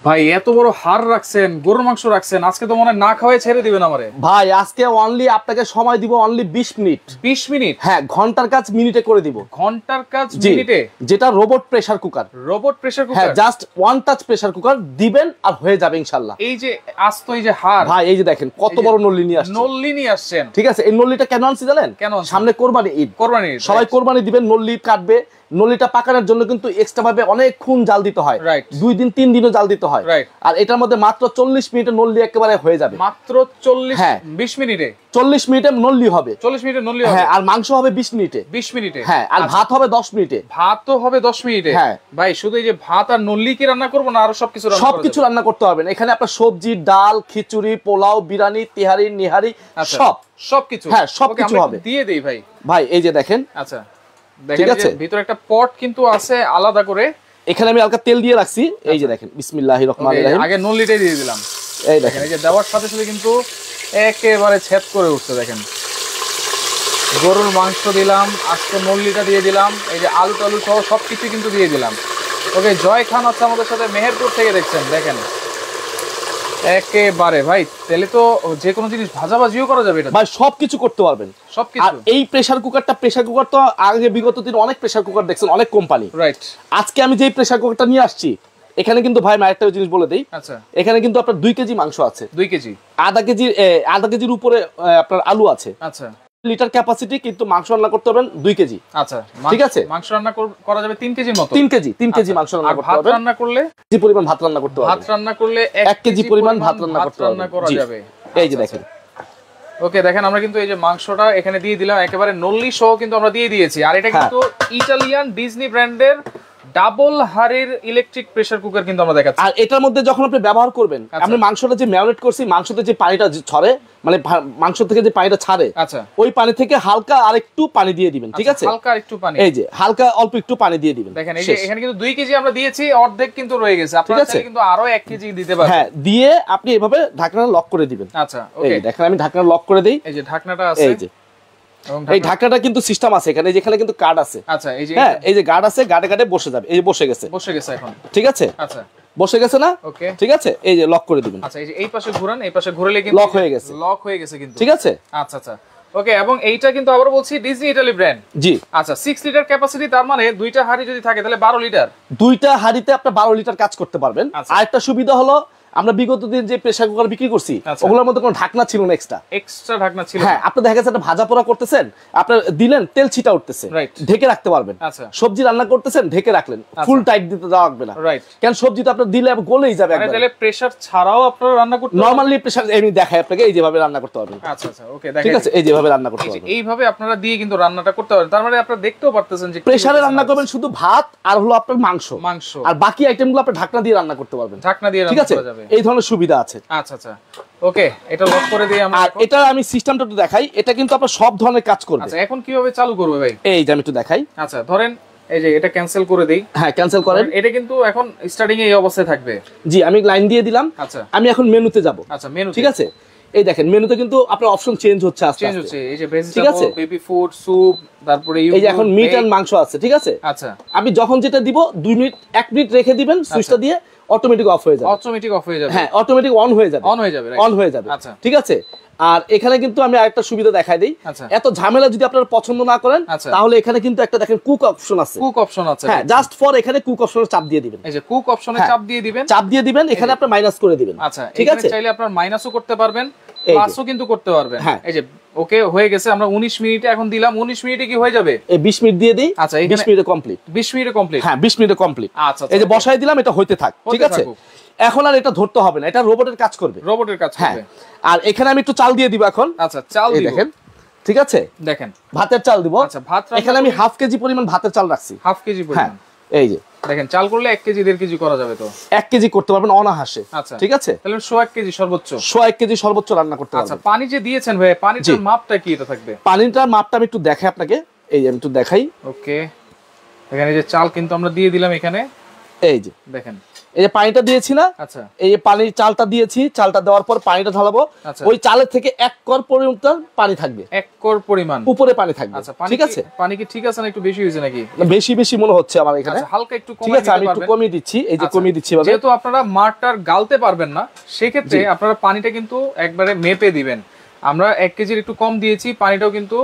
ভাই এত বড় হাড় রাখছেন, গরুর মাংস রাখছেন, আজকে তো মনে হয় না খাওয়াই ছেড়ে দিবেন আমারে। ভাই আজকে অনলি আপনাকে সময় দিব অনলি 20 মিনিট। 20 মিনিট? হ্যাঁ, ঘন্টার কাজ মিনিটে করে দিব। ঘন্টার কাজ মিনিটে? যেটা robot pressure cooker. Robot pressure cooker? হ্যাঁ, just one touch pressure cooker দিবেন আর হয়ে যাবে ইনশাআল্লাহ। এই যে আস্ত এই যে হাড় ভাই, এই যে দেখেন কত বড় নল্লি নিয়ে আসছে। নল্লি নিয়ে আসছেন, ঠিক আছে। এই নল্লিটা কেন আনছি জানেন? কেন? সামনে কোরবানি ঈদ। কোরবানি ঈদ, সবাই কোরবানি দিবেন, নল্লি কাটবে। নলিটা পাকানোর জন্য কিন্তু এক্সট্রা ভাবে অনেকক্ষণ জাল দিতে হয়, 2 দিন 3 দিনও জাল দিতে হয়। আর এটার মধ্যে মাত্র 40 মিনিটে নল্লি একেবারে হয়ে যাবে। মাত্র 40? হ্যাঁ, 20 মিনিটে? 40 মিনিটে নল্লি হবে। 40 মিনিটে নল্লি হবে? হ্যাঁ, আর মাংস হবে 20 মিনিটে। 20 মিনিটে? হ্যাঁ, আর ভাত হবে 10 মিনিটে। ভাত তো হবে 10 মিনিটে? হ্যাঁ ভাই, শুধু এই যে ভাত আর নল্লি কি রান্না করব না আরো সবকিছু রান্না করব? সবকিছু রান্না করতে হবে। এখানে আপনার সবজি, ডাল, খিচুড়ি, পোলাও, বিরিয়ানি, তেহারি, নিহারি সবকিছু। হ্যাঁ, সবকিছু হবে। দিয়ে দেই ভাই। ভাই এই যে দেখেন। আচ্ছা, দেখেন যে ভিতরে একটা পট কিন্তু আছে আলাদা করে। এখানে আমি হালকা তেল দিয়ে রাখছি। এই যে দেখেন, বিসমিল্লাহির রহমানির রহিম। আগে নল্লিটাই দিয়ে দিলাম। এই দেখেন, এই যে দেওয়ার সাথে সাথে কিন্তু একেবারে ছেদ করে উঠছে। দেখেন, গরুর মাংস দিলাম, আজকে নল্লিটা দিয়ে দিলাম, এই যে আলু টালু সহ সবকিছু কিন্তু দিয়ে দিলাম। ওকে, জয় খান আছে আমাদের সাথে, মেহেরপুর থেকে দেখছেন। দেখেন একেবারে ভাই, তাহলে তো যে কোনো জিনিস ভাজাভাজিও করা যাবে এটা ভাই, সবকিছু করতে পারবেন সবকিছু। আর এই প্রেসার কুকার তো আগে বিগত দিন অনেক প্রেসার কুকার দেখছেন, অনেক কোম্পানি। রাইট। আজকে আমি যে প্রেসার কুকারটা নিয়ে আসছি, এখানে কিন্তু ভাই আরেকটা জিনিস বলে দেই। আচ্ছা, এখানে কিন্তু আপনার 2 কেজি মাংস আছে। 2 কেজি? আধা কেজির উপরে আপনার আলু আছে। আচ্ছা, লিটার ক্যাপাসিটি, কিন্তু মাংস রান্না করতে পারবেন 2 কেজি। আচ্ছা, ঠিক আছে। মাংস রান্না করা যাবে 3 কেজির মতো? 3 কেজি মাংস রান্না করতে হবে। ভাত রান্না করলে যে পরিমাণ ভাত রান্না করতে হবে? ভাত রান্না করলে 1 কেজি পরিমাণ ভাত রান্না করতে হবে। করা যাবে। এই যে দেখেন। ওকে, দেখেন আমরা কিন্তু এই যে মাংসটা এখানে দিয়ে দিলাম, একেবারে নল্লি সহ কিন্তু আমরা দিয়ে দিয়েছি। আর এটা কিন্তু ইটালিয়ান ডিজনি ব্র্যান্ডের ডাবল হাড়ের ইলেকট্রিক প্রেসার কুকার কিন্তু আমরা দেখাচ্ছি। আর এটার মধ্যে যখন আপনি ব্যবহার করবেন, আপনি মাংসটা যে ম্যারিনেট করছি, মাংসতে যে পানিটা ছড়ে, মানে মাংস থেকে যে পানিটা ছাড়ে, আচ্ছা, ওই পানি থেকে হালকা আরেকটু পানি দিয়ে দিবেন। ঠিক আছে, হালকা আরেকটু পানি। এই যে হালকা অল্প একটু পানি দিয়ে দিবেন। দেখেন এই যে এখানে কিন্তু 2 কেজি আমরা দিয়েছি, অর্ধেক কিন্তু রয়ে গেছে। আপনারা চাইলে কিন্তু আরো 1 কেজি দিতে পারেন। হ্যাঁ, দিয়ে আপনি এভাবে ঢাকনাটা লক করে দিবেন। আচ্ছা, ওকে, দেখেন আমি ঢাকনা লক করে দেই। এই যে ঢাকনাটা আছে, এই যে এই ঢাকনাটা কিন্তু সিস্টেম আছে এখানে, যেখানে কিন্তু কার্ড আছে। আচ্ছা, এই যে হ্যাঁ, এই যে গার্ড আছে, গার্ডে বসে যাবে। এই যে বসে গেছে এখন। ঠিক আছে, আচ্ছা, বসে গেছে না? ওকে, ঠিক আছে। এই যে লক করে দিবেন। আচ্ছা, এই যে এই পাশে ঘুরান, এই পাশে ঘুরালে কিন্তু লক হয়ে গেছে কিন্তু। ঠিক আছে। আচ্ছা আচ্ছা, ওকে। এবং এইটা কিন্তু আবার বলছি ডিজনি ইটালি ব্র্যান্ড। জি। আচ্ছা, 6 লিটার ক্যাপাসিটি, তার মানে 2টা হাঁড়ি যদি থাকে তাহলে 12 লিটার। 2টা হাঁড়িতে আপনি 12 লিটার কাজ করতে পারবেন। আরেকটা সুবিধা হলো, আমরা বিগত দিন যে প্রেসার কুকার বিক্রি করছি, ওগুলোর মধ্যে কোনো ঢাকনা ছিল না, এক্সট্রা ঢাকনা ছিল। হ্যাঁ, আপনি দেখা গেছে একটা ভাজা পোড়া করতেছেন, আপনার দিলেন, তেল ছিটা উঠতেছে, ঢেকে রাখতে পারবেন। সবজি রান্না করতেছেন, ঢেকে রাখলেন, ফুল টাইট দিতে দেওয়া লাগবে না। কারণ সবজি তো আপনার দিলে গলেই যাবে। তাহলে প্রেসার ছাড়াও আপনারা রান্না করতে নরমালি প্রেসার এমনি দেখায় আপনাকে, এই যেভাবে রান্না করতে পারবেন। আচ্ছা আচ্ছা, ওকে, দেখেন ঠিক আছে, এই যেভাবে রান্না করতে পারবেন, এইভাবে আপনারা দিয়ে কিন্তু রান্নাটা করতে পারবেন। তার মানে আপনারা দেখতেও পারতেছেন যে প্রেসারে রান্না করবেন শুধু ভাত আর হলো আপনার মাংস, আর বাকি আইটেমগুলো আপনি ঢাকনা দিয়ে রান্না করতে পারবেন। ঢাকনা দিয়ে রান্না করা যাবে, এই ধরনের সুবিধা আছে। আচ্ছা আচ্ছা, ওকে, এটা লক করে দিই আমরা। আর এটা আমি সিস্টেমটা একটু দেখাই, এটা কিন্তু আপনার সব ধরনের কাজ করবে। আচ্ছা, এখন কিভাবে চালু করবে ভাই? এই যে আমি একটু দেখাই। আচ্ছা, ধরেন এই যে এটা ক্যান্সেল করে দেই। হ্যাঁ, ক্যান্সেল করেন। এটা কিন্তু এখন স্টার্টিং এই অবস্থায় থাকবে। জি, আমি লাইন দিয়ে দিলাম। আচ্ছা, আমি এখন মেনুতে যাব। আচ্ছা, মেনু, ঠিক আছে। এই দেখেন মেনুতে কিন্তু আপনার অপশন চেঞ্জ হচ্ছে, চেঞ্জ হচ্ছে। এই যে ভেজিটেবল, বেবি ফুড, স্যুপ, তারপরে এই যে এখন মিট এন্ড মাংস আছে। ঠিক আছে। আচ্ছা, আমি যখন যেটা দিব 2 মিনিট 1 মিনিট রেখে দিবেন, সুইচটা দিয়ে অটোমেটিক অফ হয়ে যাবে। অটোমেটিক অফ হয়ে যাবে। হ্যাঁ, অটোমেটিক অন হয়ে যাবে। অন হয়ে যাবে। আচ্ছা, ঠিক আছে। আর এখানে কিন্তু আমি আরেকটা সুবিধা দেখাই দেই। এত ঝামেলা যদি আপনারা পছন্দ না করেন, তাহলে এখানে কিন্তু একটা দেখেন কুক অপশন আছে। কুক অপশন আছে। হ্যাঁ, জাস্ট ফর এখানে কুক অপশনে চাপ দিয়ে দিবেন। এই যে কুক অপশনে চাপ দিয়ে দিবেন, এখানে আপনি মাইনাস করে দিবেন। আচ্ছা, ঠিক আছে। চাইলে আপনারা মাইনাসও করতে পারবেন, প্লাসও কিন্তু করতে পারবেন। এই যে ওকে হয়ে গেছে, আমরা 19 মিনিটে এখন দিলাম। 19 মিনিটে কি হয়ে যাবে? এই 20 মিনিট দিয়ে দেই। আচ্ছা, 20 মিনিটে কমপ্লিট। 20 মিনিটে কমপ্লিট। হ্যাঁ, 20 মিনিটে কমপ্লিট। আচ্ছা, এই যে বসাই দিলাম, এটা হইতে থাক। ঠিক আছে। এখন আর এটা ধরতে হবে না, এটা রোবটের কাজ করবে। হ্যাঁ, আর এখানে আমি একটু চাল দিয়ে দিব এখন। আচ্ছা, চাল দিব। দেখেন, ঠিক আছে। দেখেন, ভাতের চাল দিব। আচ্ছা, ভাত এখানে আমি হাফ কেজি পরিমাণ ভাতের চাল রাখছি। হাফ কেজি পরিমাণ। এই যে দেখেন, চাল করলে 1 কেজি 1.5 কেজি করা যাবে তো। 1 কেজি করতে পারবেন অনাহাসে। আচ্ছা, ঠিক আছে। তাহলে 100 কেজি সর্বোচ্চ। 100 কেজি সর্বোচ্চ রান্না করতে পারবেন। আচ্ছা, পানি যে দিয়েছেন ভাই, পানিটার মাপটা কি এটা থাকবে? পানিটার মাপটা আমি একটু দেখাই আপনাকে। এই যে আমি একটু দেখাই। ওকে, এখানে যে চাল কিন্তু আমরা দিয়ে দিলাম এখানে। এই যে দেখেন, এই যে পানিটা দিয়েছি না, আচ্ছা এই যে পানির চালটা দিয়েছি, চালটা দেওয়ার পর পানিটা ঢালাবো, ওই চালের থেকে 1 কর পরিমাণ পানি থাকবে, 1 কর পরিমাণ উপরে পানি থাকবে। আচ্ছা ঠিক আছে, পানি কি ঠিক আছে না একটু বেশি হয়েছে নাকি? বেশি বেশি মনে হচ্ছে আমার এখানে। আচ্ছা হালকা একটু কমিয়ে ঠিক আছে, আমি একটু কমিয়ে দিচ্ছি, এই যে কমিয়ে দিচ্ছি ভাবে। যেহেতু আপনারা মারটার গালতে পারবেন না, সেক্ষেত্রে আপনারা পানিটা কিন্তু একবারে মেপে দিবেন। আমরা 1 কেজির একটু কম দিয়েছি, পানিটাও কিন্তু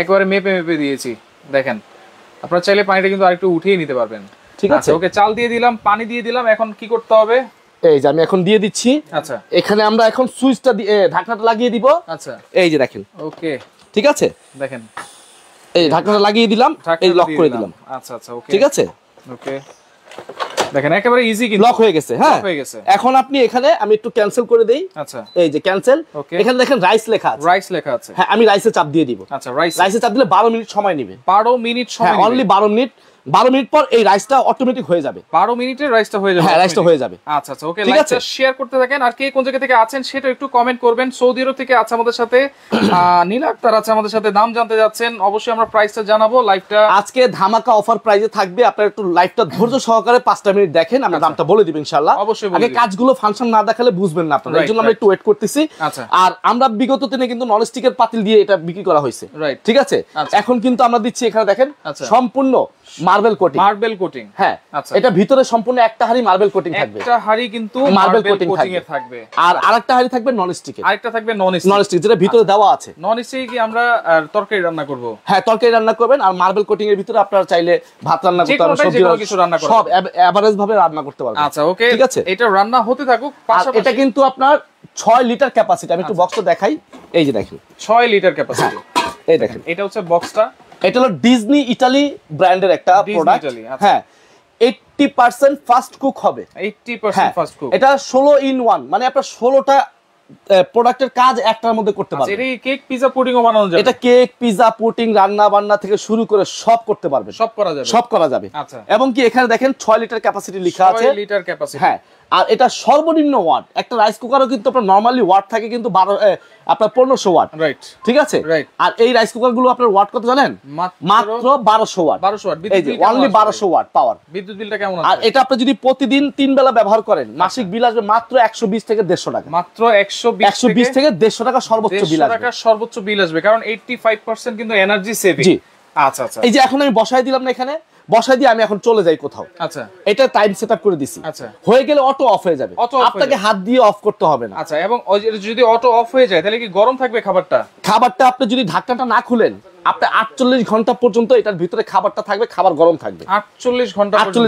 একবারে মেপে মেপে দিয়েছি। দেখেন আপনারা চাইলে পানিটা কিন্তু আরেকটু উঠিয়ে নিতে পারবেন। ঠিক আছে, ওকে চাল দিয়ে দিলাম, পানি দিয়ে দিলাম, এখন কি করতে হবে? এই যে আমি এখন দিয়ে দিচ্ছি। আচ্ছা এখানে আমরা এখন সুইচটা দিয়ে ঢাকনাটা লাগিয়ে দিব। আচ্ছা এই যে দেখেন, ওকে ঠিক আছে, দেখেন এই ঢাকনাটা লাগিয়ে দিলাম, এই লক করে দিলাম। আচ্ছা আচ্ছা ওকে, ঠিক আছে, ওকে দেখেন একেবারে ইজি কিন্তু লক হয়ে গেছে। হ্যাঁ হয়ে গেছে। এখন আপনি এখানে আমি একটু ক্যান্সেল করে দেই। আচ্ছা এই যে ক্যান্সেল, এখানে দেখেন রাইস লেখা আছে, রাইস লেখা আছে। হ্যাঁ আমি রাইসে চাপ দিয়ে দিব। আচ্ছা রাইসে চাপ দিলে 12 মিনিট সময় নেবে। 12 মিনিট সময় নেবে, অনলি 12 মিনিট। 12 মিনিট পর এই রাইসটা অটোমেটিক হয়ে যাবে। 12 মিনিটে রাইসটা হয়ে যাবে। হ্যাঁ রাইসটা হয়ে যাবে। আচ্ছা আচ্ছা ওকে, লাইকটা শেয়ার করতে থাকেন। আর কে কোন জায়গা থেকে আছেন সেটা একটু কমেন্ট করবেন। সৌদি আরব থেকে আছে আমাদের সাথে নীল আক্তার আছে আমাদের সাথে, দাম জানতে যাচ্ছেন, অবশ্যই আমরা প্রাইসটা জানাবো। লাইভটা আজকে ধামাকা অফার প্রাইসে থাকবে, আপনারা একটু লাইভটা ধৈর্য সহকারে 5টা মিনিট দেখেন, আমরা দামটা বলে দিব ইনশাআল্লাহ। অবশ্যই আগে কাজগুলো ফাংশন না দেখালে বুঝবেন না আপনারা, এজন্য আমরা একটু ওয়েট করতেছি। আর আমরা বিগত দিনে কিন্তু ননস্টিকের পাতিল দিয়ে এটা বিক্রি করা হয়েছে, ঠিক আছে। এখন কিন্তু আমরা দিচ্ছি এখানে দেখেন সম্পূর্ণ মার্বেল কোটিং। মার্বেল কোটিং, হ্যাঁ এটা ভিতরে সম্পূর্ণ একটা হাড়ি মার্বেল কোটিং থাকবে, একটা হাড়ি কিন্তু মার্বেল কোটিং থাকবে, আর আরেকটা হাড়ি থাকবে ননস্টিকের, আরেকটা থাকবে ননস্টিক যেটা ভিতরে দেওয়া আছে। ননস্টিকে কি আমরা তরকারি রান্না করব? হ্যাঁ তরকারি রান্না করবেন, আর মার্বেল কোটিং এর ভিতরে আপনারা চাইলে ভাত রান্না করতে পারবেন, সবজি রান্না করতে পারবেন, সব এভারেজ ভাবে রান্না করতে পারবেন। আচ্ছা ওকে, ঠিক আছে, এটা রান্না হতে থাকুক। পাশাপাশি এটা কিন্তু আপনার 6 লিটার ক্যাপাসিটি। আমি একটু বক্সটা দেখাই, এই যে দেখেন 6 লিটার ক্যাপাসিটি। এই দেখেন এটা হচ্ছে বক্সটা, এটা হলো ডিজনি ইতালি ব্র্যান্ডের একটা প্রোডাক্ট। হ্যাঁ 80% ফাস্ট কুক হবে, 80% ফাস্ট কুক। এটা 16 in 1, মানে আপনার 16টা প্রোডাক্টের কাজ একটার মধ্যে করতে পারবেন। এটা কেক পিজা পুডিংও বানানো যাবে, এটা কেক পিজা পুডিং রান্না বান্না থেকে শুরু করে সব করতে পারবেন, সব করা যাবে, সব করা যাবে। আচ্ছা এবং কি এখানে দেখেন 6 লিটার ক্যাপাসিটি লেখা আছে, 6 লিটার ক্যাপাসিটি। হ্যাঁ আর এটা সর্বনিম্ন ওয়াট, একটা রাইস কুকারও কিন্তু আপনার নরমালি ওয়াট থাকে কিন্তু 12 আপনার 1500 ওয়াট, রাইট, ঠিক আছে। আর এই রাইস কুকার গুলো আপনার ওয়াট কত জানেন? মাত্র 1200 ওয়াট, 1200 ওয়াট, এই যে অনলি 1200 ওয়াট পাওয়ার। বিদ্যুৎ বিলটা কেমন আছে? আর এটা আপনি যদি প্রতিদিন 3 বেলা ব্যবহার করেন, মাসিক বিল আসবে মাত্র 120 থেকে 150 টাকা, মাত্র 120 থেকে 150 টাকা সর্বোচ্চ বিল আসবে, 150 টাকা সর্বোচ্চ বিল আসবে, কারণ 85% কিন্তু এনার্জি সেভিং। জি আচ্ছা আচ্ছা, এই যে এখন আমি বসাই দিলাম না, এখানে বসাই দিয়ে আমি এখন চলে যাই কোথাও। আচ্ছা এটা টাইম সেটআপ করে দিছি। আচ্ছা হয়ে গেলে অটো অফ হয়ে যাবে, আপনাকে হাত দিয়ে অফ করতে হবে না। আচ্ছা এবং যদি অটো অফ হয়ে যায় তাহলে কি গরম থাকবে খাবারটা? খাবারটা আপনি যদি ঢাকনাটা না খুলেন, আপনি 48 ঘন্টা পর্যন্ত এটার ভিতরে খাবারটা থাকবে, খাবার গরম থাকবে 48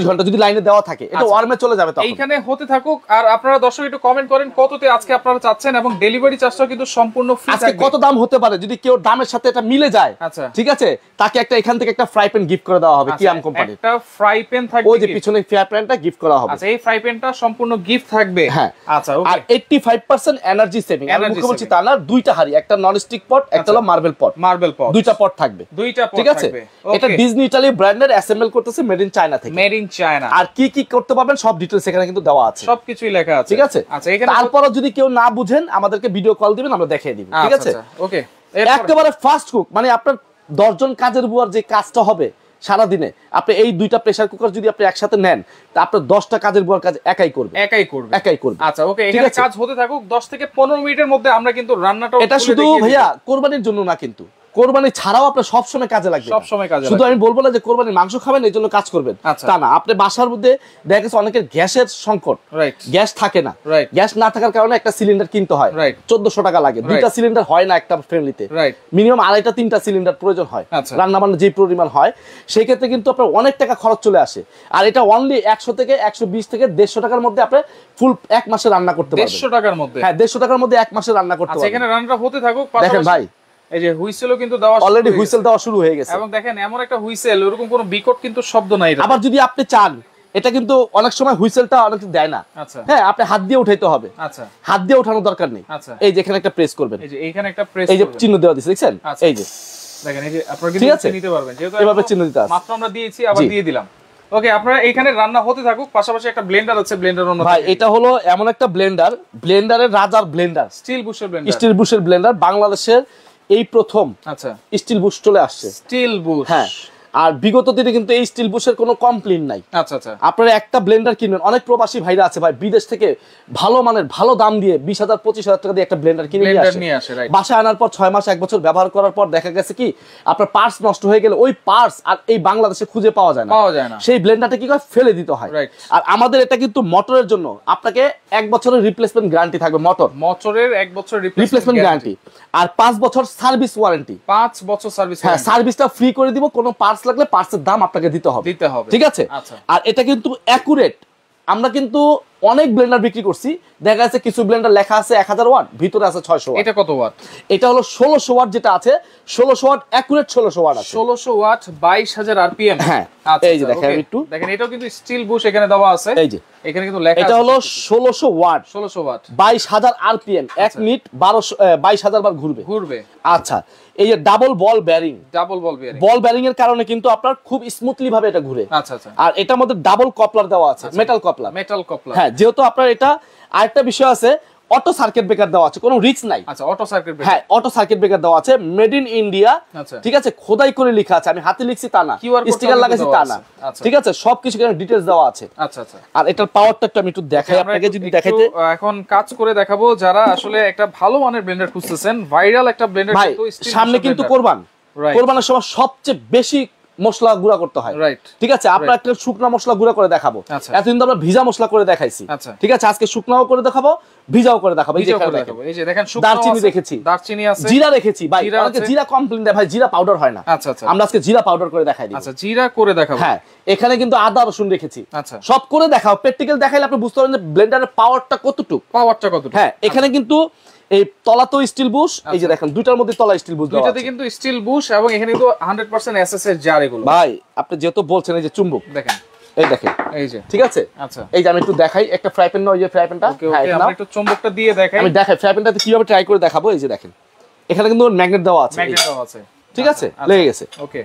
ঘন্টা যদি লাইনে দেওয়া থাকে, এটা ওয়ার্মে চলে যাবে তখন। এইখানে হতে থাকুক। আর আপনারা দর্শক একটু কমেন্ট করেন কততে আজকে আপনারা চাচ্ছেন, এবং ডেলিভারি চার্জটাও কিন্তু সম্পূর্ণ ফ্রি থাকবে। আজকে কত দাম হতে পারে যদি কেউ দামের সাথে এটা মিলে যায়? আচ্ছা ঠিক আছে, তাকে একটা এখান থেকে একটা ফ্রাই প্যান গিফট করে দেওয়া হবে, কিয়াম কোম্পানি একটা ফ্রাই প্যান থাকবে, ওই যে পিছনে ফ্রাই প্যানটা গিফট করা হবে। আচ্ছা এই ফ্রাই প্যানটা সম্পূর্ণ গিফট থাকবে। হ্যাঁ আচ্ছা ওকে। আর 85% এনার্জি সেভিং। আমি মুখে বলছি তা না, দুইটা হাড়ি, একটা ননস্টিক পট, একটা হলো মার্বেল পট, দুইটা পট থাকবে, দুইটা পট থাকবে। এটা ডিজনি ইতালি ব্র্যান্ডের অ্যাসেম্বল করতেছে, মেড ইন চায়না থেকে, মেড ইন চায়না। আর কি কি করতে পারবেন সব ডিটেইলস এখানে কিন্তু দেওয়া আছে, সবকিছুই লেখা আছে, ঠিক আছে। আচ্ছা এখানে তারপরও যদি কেউ না বুঝেন আমাদেরকে ভিডিও কল দিবেন, আমরা দেখিয়ে দিব, ঠিক আছে। ওকে একেবারে ফাস্ট কুক, মানে আপনার 10 জন কাজের বুয়ার যে কাজটা হবে সারা দিনে, আপনি এই দুইটা প্রেসার কুকার যদি আপনি একসাথে নেন, তা আপনার 10টা কাজের বুয়ার কাজ একাই করবে। আচ্ছা ওকে, এখানে কাজ হতে থাকুক। 10 থেকে 15 মিনিটের মধ্যে আমরা কিন্তু রান্নাটা, এটা শুধু ভাইয়া কোরবানির জন্য না, কিন্তু কোরবানি ছাড়াও আপনার সব সময় কাজে লাগবে, সব সময় কাজে। শুধু আমি বলবো না যে কোরবানির মাংস খাবেন এই জন্য কাজ করবেন, তা না। আপনি বাসার মধ্যে দেখা গেছে অনেকের গ্যাসের সংকট, গ্যাস থাকে না, গ্যাস না থাকার কারণে একটা সিলিন্ডার কিনতে হয়, 1400 টাকা লাগে। দুইটা সিলিন্ডার হয় না একটা ফ্যামিলিতে, মিনিমাম 2.5-3টা সিলিন্ডার প্রয়োজন হয় রান্না বান্না যে পরিমাণ হয়, সেই ক্ষেত্রে কিন্তু আপনার অনেক টাকা খরচ চলে আসে। আর এটা অনলি 100 থেকে 120 থেকে 150 টাকার মধ্যে আপনি ফুল 1 মাসে রান্না করতে পারবেন। 150 টাকার মধ্যে, হ্যাঁ 150 টাকার মধ্যে 1 মাসে রান্না করতে পারবেন। এখানে রান্নাটা হতে থাকুক। দেখেন ভাই, এই যে হুইসেলও কিন্তু দেওয়া, অলরেডি হুইসেল দেওয়া শুরু হয়ে গেছে, এবং দেখেন এমন একটা হুইসেল, ওরকম কোনো বিকট কিন্তু শব্দ নাই। আবার যদি আপনি চান, এটা কিন্তু অনেক সময় হুইসেলটা অনেক দেয় না, হ্যাঁ আপনি হাত দিয়ে উঠাইতে হবে। আচ্ছা হাত দিয়ে ওঠানোর দরকার নেই। এই যে এখানে একটা প্রেস করবেন, এই যে এইখানে একটা প্রেস, এই যে চিহ্ন দেওয়া দিয়েছে দেখছেন, এই যে দেখেন, এই যে আপনারা কিন্তু নিতে পারবেন, যেহেতু এভাবে চিহ্ন দিতে আছে, মাত্র আমরা দিয়েছি, আবার দিয়ে দিলাম। ওকে আপনারা এখানে রান্না হতে থাকুক, পাশাপাশি একটা ব্লেন্ডার আছে, ব্লেন্ডার অন্য ভাই, এটা হলো এমন একটা ব্লেন্ডার, ব্লেন্ডারের রাজার ব্লেন্ডার, স্টিল বুশের ব্লেন্ডার, স্টিল বুশের ব্লেন্ডার বাংলাদেশের এই প্রথম। আচ্ছা স্টিল বুশ চলে আসছে, স্টিল বুশ, হ্যাঁ। আর বিগত দিনে কিন্তু এই স্টিল বুশের কোনো কমপ্লেইন নাই। আচ্ছা আচ্ছা, আপনারা একটা ব্লেন্ডার কিনবেন, অনেক প্রবাসী ভাইরা আছে ভাই বিদেশ থেকে ভালো মানের ভালো দাম দিয়ে 20,000 25,000 টাকা দিয়ে একটা ব্লেন্ডার কিনে নিয়ে আসে, বাসায় আনার পর 6 মাস 1 বছর ব্যবহার করার পর দেখা গেছে কি আপনার পার্টস নষ্ট হয়ে গেলে ওই পার্টস আর এই বাংলাদেশে খুঁজে পাওয়া যায় না, সেই ব্লেন্ডারটা কি করে ফেলে দিতে হয়। আর আমাদের এটা কিন্তু মোটরের জন্য আপনাকে 1 বছরের রিপ্লেসমেন্ট গ্যারান্টি থাকবে, মোটরের 1 বছর রিপ্লেসমেন্ট গ্যারান্টি আর 5 বছর সার্ভিস ওয়ারেন্টি, 5 বছর সার্ভিস, হ্যাঁ সার্ভিসটা ফ্রি করে দিব, কোনো পার্টস লাগলে পার্টসের দাম আপনাকে দিতে হবে, ঠিক আছে। আর এটা কিন্তু অ্যাকুরেট, আমরা কিন্তু অনেক ব্লেন্ডার বিক্রি করছি, দেখা যাচ্ছে কিছু ব্লেন্ডার লেখা আছে 1000 ওয়াট, ভিতরে আছে 600 ওয়াট। এটা কত ওয়াট? এটা হলো 1600 ওয়াট, যেটা আছে 1600 ওয়াট অ্যাকুরেট 1600 ওয়াট আছে, 1600 ওয়াট 22000 আরপিএম। হ্যাঁ এই যে দেখেন একটু দেখেন, এটাও কিন্তু স্টিল বুশ এখানে দেওয়া আছে, এই যে এখানে কিন্তু লেখা আছে এটা হলো 1600 ওয়াট 22000 আরপিএম, 1 মিনিট 22000 বার ঘুরবে। আচ্ছা, এই যে ডাবল বল বেয়ারিং, বল বেয়ারিং এর কারণে কিন্তু আপনার খুব স্মুথলি ভাবে এটা ঘুরে। আচ্ছা আচ্ছা, আর এটার মধ্যে ডাবল কপলার দেওয়া আছে, মেটাল কপলার, হ্যাঁ যেহেতু আপনার এটা আরেকটা বিষয় আছে, অটো সার্কিট ব্রেকার দেওয়া আছে, কোনো রিস্ক নাই। আচ্ছা, অটো সার্কিট ব্রেকার, হ্যাঁ অটো সার্কিট ব্রেকার দেওয়া আছে, মেড ইন ইন্ডিয়া, ঠিক আছে, খোদাই করে লেখা আছে, আমি হাতে লিখছি তা না, স্টিকার লাগাইছি তা না, ঠিক আছে, সবকিছু এখানে ডিটেইলস দেওয়া আছে। আচ্ছা আচ্ছা, আর এটার পাওয়ারটা একটু আমি একটু দেখাই আপনাকে, যদি দেখাইতে এখন কাজ করে দেখাবো, যারা আসলে একটা ভালো মানের ব্লেন্ডার খুঁজতেছেন, ভাইরাল একটা ব্লেন্ডার, কিন্তু সামনে কিন্তু কোরবানের সময় সবচেয়ে বেশি মশলা গুঁড়া করতে হয়, ঠিক আছে, আমরা একটা শুকনা মশলা গুঁড়া করে দেখাবো, এতদিন তো আমরা ভিজা মশলা করে দেখাইছি, ঠিক আছে, আজকে শুকনাও করে দেখাবো, ভিজাও করে দেখাবো। এই যে দেখেন দারচিনি রেখেছি, দারচিনি আছে, জিরা রেখেছি, ভাই অনেকে জিরা কমপ্লেইন দেয় ভাই জিরা পাউডার হয় না, আচ্ছা আচ্ছা, আমরা আজকে জিরা পাউডার করে দেখাই দিই। আচ্ছা, জিরা করে দেখাবো, হ্যাঁ এখানে কিন্তু আদা রসুন রেখেছি, আচ্ছা সব করে দেখাও, প্র্যাকটিক্যাল দেখাইলে আপনি বুঝতে পারবেন যে ব্লেন্ডারের পাওয়ারটা কতটুকু, হ্যাঁ এখানে কিন্তু এই তলা তো স্টিল বুশ, এই যে দেখেন দুইটার মধ্যে তলা স্টিল বুশ, দুইটাতে কিন্তু স্টিল বুশ, এবং এখানে কিন্তু 100% এসএসএস জার এগুলো। ভাই আপনি যেহেতু বলছেন এই যে চুম্বক দেখেন, এই দেখেন এই যে, ঠিক আছে, আচ্ছা এই যে আমি একটু দেখাই, একটা ফ্রাই প্যান, ওই যে ফ্রাই প্যানটা, হ্যাঁ আমরা একটু চুম্বকটা দিয়ে দেখাই, আমি দেখাই ফ্রাই প্যানটাতে কিভাবে ট্রাই করে দেখাবো। এই যে দেখেন এখানে কিন্তু ম্যাগনেট দেওয়া আছে, ঠিক আছে, লেগে গেছে, ওকে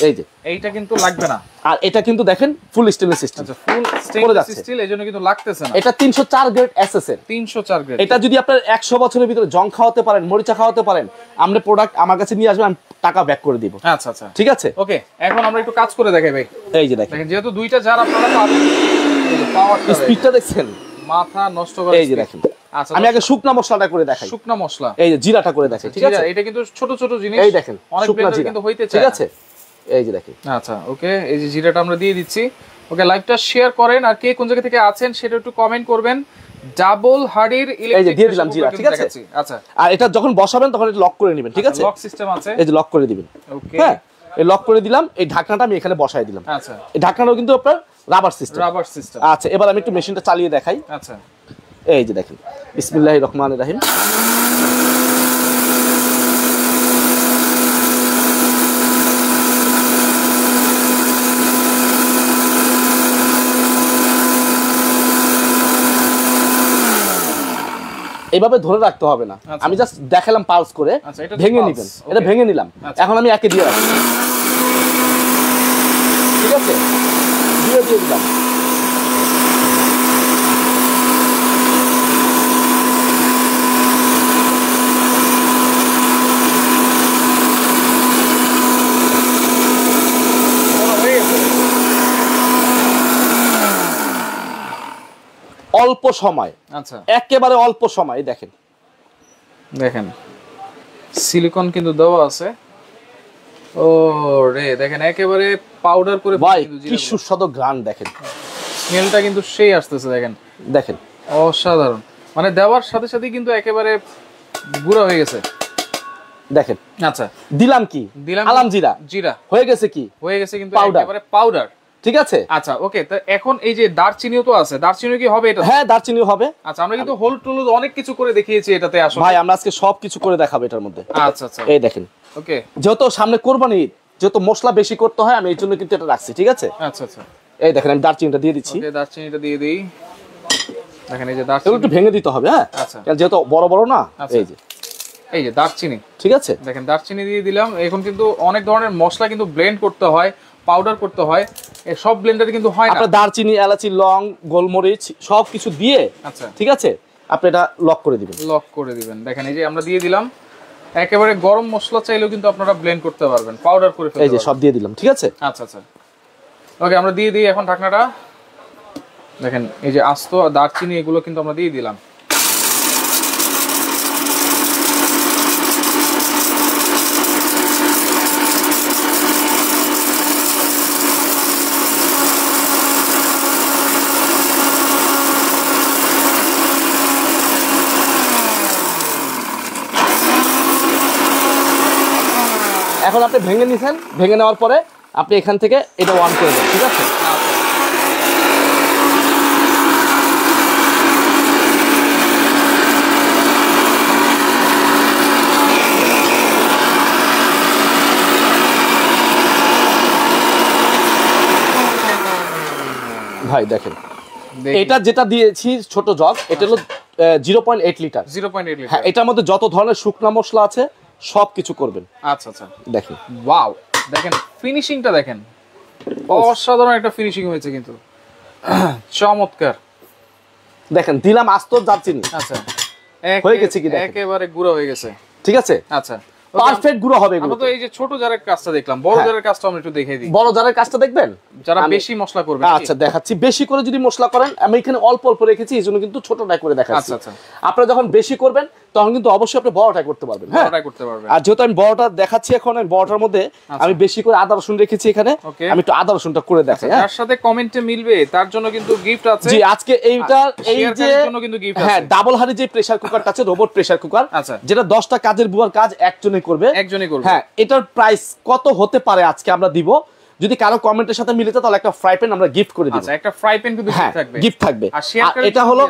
এই যে এইটা কিন্তু লাগবে না, আর এটা কিন্তু দেখেন ফুল স্টেনলেস সিস্টেম, আচ্ছা ফুল স্টেনলেস স্টিল, এজন্য কিন্তু লাগতেছে না। এটা 304 গ্রেড এসএস এর, 304 গ্রেড, এটা যদি আপনার 100 বছরের ভিতরে জং খাওয়াতে পারেন, মরিচা খাওয়াতে পারেন, আমরা প্রোডাক্ট আমার কাছে নিয়ে আসবেন, আমি টাকা ব্যাক করে দিব। আচ্ছা আচ্ছা, ঠিক আছে, ওকে এখন আমরা একটু কাজ করে দেখাই ভাই। এই যে দেখেন যেহেতু দুইটা জার আপনারা পাবেন, এই যে পাওয়ারটা স্পিডটা দেখছেন, মাথা নষ্ট করে, এই যে দেখেন। আচ্ছা আমি আগে শুকনা মশলাটা করে দেখাই, শুকনা মশলা, এই যে জিরাটা করে দেখাই, ঠিক আছে, এটা কিন্তু ছোট ছোট জিনিস, এই দেখেন অনেক ব্লেন্ডার কিন্তু হইতে চায়, ঠিক আছে, এই যে দেখেন। আচ্ছা ওকে, এই যে জিরাটা আমরা দিয়ে দিচ্ছি, ওকে লাইভটা শেয়ার করেন, আর কে কোন জায়গা থেকে আছেন সেটা একটু কমেন্ট করবেন। ডাবল হার্ডির ইলেকট্রিক দিয়ে দিলাম জিরা, ঠিক আছে, আচ্ছা আর এটা যখন বসাবেন তখন এটা লক করে নেবেন, ঠিক আছে, লক সিস্টেম আছে, এই যে লক করে দিবেন, ওকে হ্যাঁ এই লক করে দিলাম, এই ঢাকনাটা আমি এখানে বসায় দিলাম। আচ্ছা এই ঢাকনাটাও কিন্তু আপনার রাবার সিস্টেম, আচ্ছা এবার আমি একটু মেশিনটা চালিয়ে দেখাই। আচ্ছা এই যে দেখেন, বিসমিল্লাহির রহমানির রহিম, এইভাবে ধরে রাখতে হবে না, আমি জাস্ট দেখালাম পালস করে, ভেঙে নিবেন, এটা ভেঙে নিলাম, এখন আমি একে দিয়ে রাখছি, ঠিক আছে, দিয়ে দিলাম, অল্প সময়, আচ্ছা একেবারে অল্প সময়, দেখেন দেখেন সিলিকন কিন্তু দেওয়া আছে, ও রে দেখেন একেবারে পাউডার করে, ভাই কি সুস্বাদু ঘ্রাণ, দেখেন স্মেলটা কিন্তু সেই আসতেছে, দেখেন দেখেন অসাধারণ, মানে দেওয়ার সাথে সাথে কিন্তু একেবারে গুঁড়া হয়ে গেছে, দেখেন। আচ্ছা দিলাম কি, দিলাম আলাম জিরা, জিরা হয়ে গেছে কি, হয়ে গেছে কিন্তু একেবারে পাউডার, ঠিক আছে। আচ্ছা ওকে, তো এখন এই যে দারচিনিও তো আছে, দারচিনি কি হবে এটা? হ্যাঁ দারচিনিও হবে। আচ্ছা আমরা কিন্তু হোল টুল অনেক কিছু করে দেখিয়েছি এটাতে, আসলে ভাই আমরা আজকে সব কিছু করে দেখাবো এটার মধ্যে। আচ্ছা আচ্ছা এই দেখেন, ওকে যেহেতু সামনে কোরবানি, যেহেতু মশলা বেশি করতে হয়, আমি এই জন্য কিন্তু এটা রাখছি, ঠিক আছে। আচ্ছা আচ্ছা এই দেখেন আমি দারচিনিটা দিয়ে দিচ্ছি, ওকে দারচিনিটা দিয়ে দেই, দেখেন এই যে দারচিনি একটু ভেঙে দিতে হবে, হ্যাঁ আচ্ছা যেহেতু বড় বড় না, এই যে দারচিনি, ঠিক আছে, দেখেন দারচিনি দিয়ে দিলাম। এখন কিন্তু অনেক ধরনের মশলা কিন্তু ব্লেন্ড করতে হয়, পাউডার করতে হয়, এই সব ব্লেন্ডারে কিন্তু হয় না, আপনারা দারচিনি, এলাচি, লং, গোলমরিচ সব কিছু দিয়ে, আচ্ছা ঠিক আছে আপনি এটা লক করে দিবেন, লক করে দিবেন। দেখেন এই যে আমরা দিয়ে দিলাম, একেবারে গরম মশলা চাইলেও কিন্তু আপনারা ব্লেন্ড করতে পারবেন, পাউডার করে ফেলতে এই যে সব দিয়ে দিলাম, ঠিক আছে। আচ্ছা আচ্ছা, ওকে আমরা দিয়ে দিই এখন ঢাকনাটা। দেখেন এই যে আস্ত দারচিনি এগুলো কিন্তু আমরা দিয়ে দিলাম। এখন আপনি ভেঙে নিছেন, ভেঙে নেওয়ার পরে আপনি এখান থেকে এটা অন করে দেন, ঠিক আছে। ভাই দেখেন এটা যেটা দিয়েছি ছোট জগ, এটা হলো 0.8 লিটার। 0.8 লিটার। হ্যাঁ, এটার মধ্যে যত ধরনের শুকনা মশলা আছে সব কিছু করবেন। আচ্ছা আচ্ছা, দেখেন ওয়াও, দেখেন ফিনিশিংটা দেখেন, অসাধারণ একটা ফিনিশিং হয়েছে কিন্তু, চমৎকার। দেখেন দিলাম আস্ত দারচিনি। আচ্ছা, হয়ে গেছে কি দেখেন, একেবারে গুঁড়ো হয়ে গেছে, ঠিক আছে। আচ্ছা, পারফেক্ট গুঁড়ো হবে এগুলো। আমরা তো এই যে ছোট জারের কাজটা দেখলাম, বড় জারের কাজটা আমরা একটু দেখিয়ে দিই। বড় জারের কাজটা দেখবেন, যারা বেশি মশলা করবে। আচ্ছা দেখাচ্ছি। বেশি করে যদি মশলা করেন, আমি এখানে অল্প অল্প রেখেছি, এইজন্য কিন্তু ছোটটা করে দেখাচ্ছি। আচ্ছা আচ্ছা, আপনারা যখন বেশি করবেন তখন কিন্তু অবশ্যই আপনি বড়টা করতে পারবেন। হ্যাঁ, বড়টা করতে পারবেন। আর যেহেতু আমি বড়টা দেখাচ্ছি এখন, আমি বড়টার মধ্যে আমি বেশি করে আদা রসুন রেখেছি এখানে, আমি একটু আদা রসুনটা করে দেখাই। তার সাথে কমেন্টে মিলবে তার জন্য কিন্তু গিফট আছে। জি, আজকে এইটা এই যে হ্যাঁ ডাবল হাড়ি যে প্রেসার কুকারটা আছে, রোবট প্রেসার কুকার, যেটা 10টা কাজের বুয়ার কাজ একজনই করবে। হ্যাঁ, এটার প্রাইস কত হতে পারে আজকে আমরা দিব। যদি কারো কমেন্টের সাথে মিলে তাহলে একটা ফ্রাই প্যান আমরা গিফট করে দিব। আচ্ছা, একটা ফ্রাই প্যান কিন্তু গিফট থাকবে। আর এটা হলো